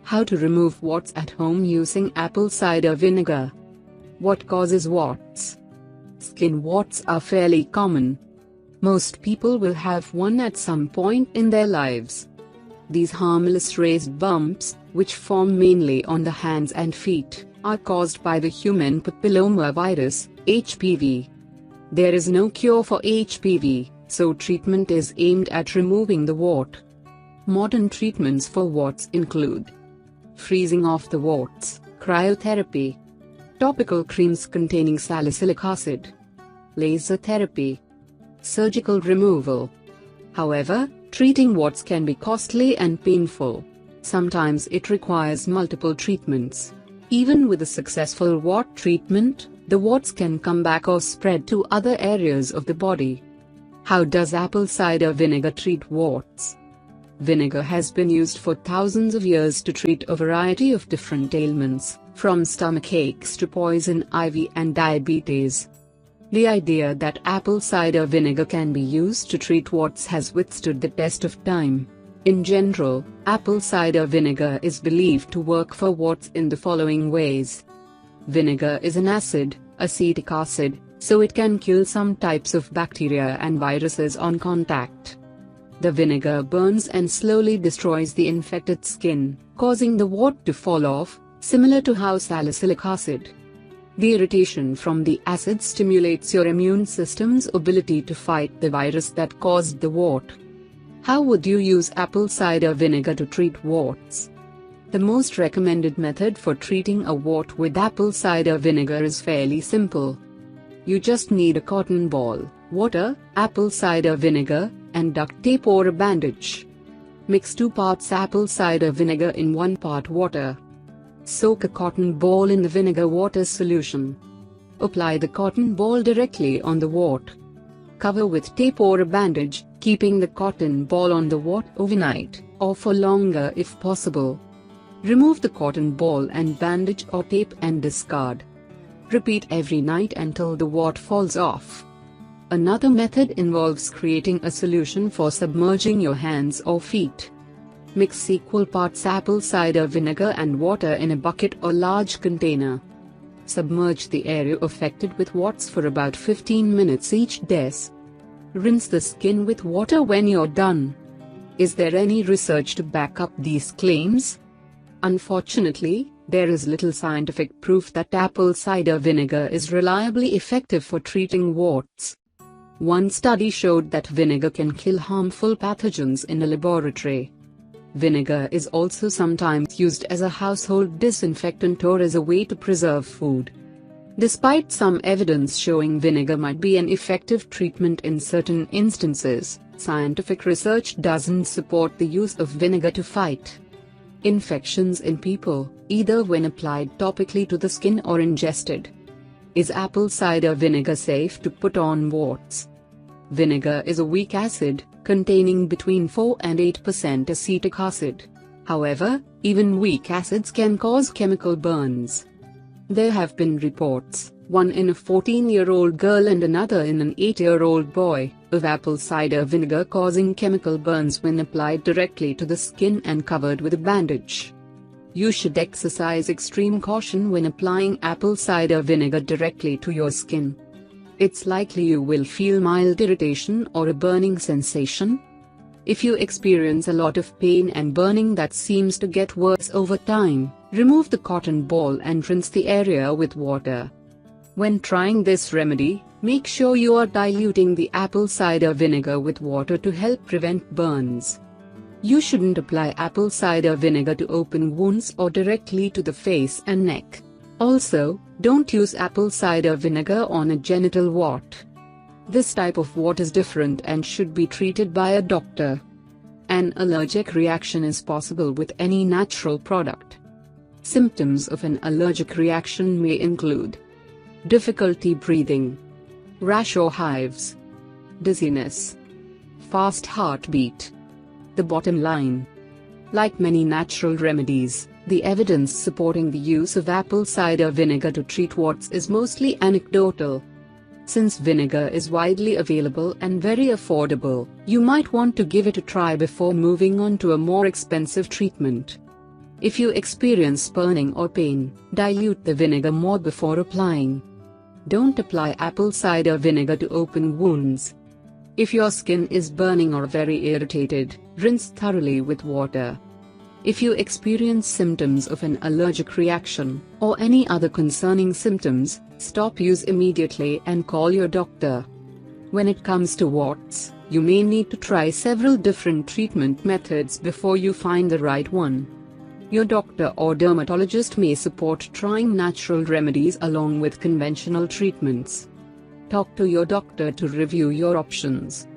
How to remove warts at home using apple cider vinegar. What causes warts? Skin warts are fairly common. Most people will have one at some point in their lives. These harmless raised bumps, which form mainly on the hands and feet, are caused by the human papillomavirus, HPV. There is no cure for HPV, so treatment is aimed at removing the wart. Modern treatments for warts include freezing off the warts, cryotherapy, topical creams containing salicylic acid, laser therapy, surgical removal. However, treating warts can be costly and painful. Sometimes it requires multiple treatments. Even with a successful wart treatment, the warts can come back or spread to other areas of the body. How does apple cider vinegar treat warts? Vinegar has been used for thousands of years to treat a variety of different ailments, from stomach aches to poison ivy and diabetes. The idea that apple cider vinegar can be used to treat warts has withstood the test of time. In general, apple cider vinegar is believed to work for warts in the following ways. Vinegar is an acid, acetic acid, so it can kill some types of bacteria and viruses on contact. The vinegar burns and slowly destroys the infected skin, causing the wart to fall off, similar to how salicylic acid. The irritation from the acid stimulates your immune system's ability to fight the virus that caused the wart. How would you use apple cider vinegar to treat warts? The most recommended method for treating a wart with apple cider vinegar is fairly simple. You just need a cotton ball, water, apple cider vinegar, and duct tape or a bandage. Mix 2 parts apple cider vinegar in 1 part water. Soak a cotton ball in the vinegar water solution. Apply the cotton ball directly on the wart. Cover with tape or a bandage, keeping the cotton ball on the wart overnight, or for longer if possible. Remove the cotton ball and bandage or tape and discard. Repeat every night until the wart falls off. Another method involves creating a solution for submerging your hands or feet. Mix equal parts apple cider vinegar and water in a bucket or large container. Submerge the area affected with warts for about 15 minutes each day. Rinse the skin with water when you're done. Is there any research to back up these claims? Unfortunately, there is little scientific proof that apple cider vinegar is reliably effective for treating warts. One study showed that vinegar can kill harmful pathogens in a laboratory. Vinegar is also sometimes used as a household disinfectant or as a way to preserve food. Despite some evidence showing vinegar might be an effective treatment in certain instances, scientific research doesn't support the use of vinegar to fight infections in people, either when applied topically to the skin or ingested. Is apple cider vinegar safe to put on warts? Vinegar is a weak acid, containing between 4 and 8% acetic acid. However, even weak acids can cause chemical burns. There have been reports, one in a 14-year-old girl and another in an 8-year-old boy, of apple cider vinegar causing chemical burns when applied directly to the skin and covered with a bandage. You should exercise extreme caution when applying apple cider vinegar directly to your skin. It's likely you will feel mild irritation or a burning sensation. If you experience a lot of pain and burning that seems to get worse over time, remove the cotton ball and rinse the area with water. When trying this remedy, make sure you are diluting the apple cider vinegar with water to help prevent burns. You shouldn't apply apple cider vinegar to open wounds or directly to the face and neck. Also, don't use apple cider vinegar on a genital wart. This type of wart is different and should be treated by a doctor. An allergic reaction is possible with any natural product. Symptoms of an allergic reaction may include difficulty breathing, rash or hives, dizziness, fast heartbeat. The bottom line: like many natural remedies, the evidence supporting the use of apple cider vinegar to treat warts is mostly anecdotal. Since vinegar is widely available and very affordable, you might want to give it a try before moving on to a more expensive treatment. If you experience burning or pain, dilute the vinegar more before applying. Don't apply apple cider vinegar to open wounds. If your skin is burning or very irritated, rinse thoroughly with water. If you experience symptoms of an allergic reaction, or any other concerning symptoms, stop use immediately and call your doctor. When it comes to warts, you may need to try several different treatment methods before you find the right one. Your doctor or dermatologist may support trying natural remedies along with conventional treatments. Talk to your doctor to review your options.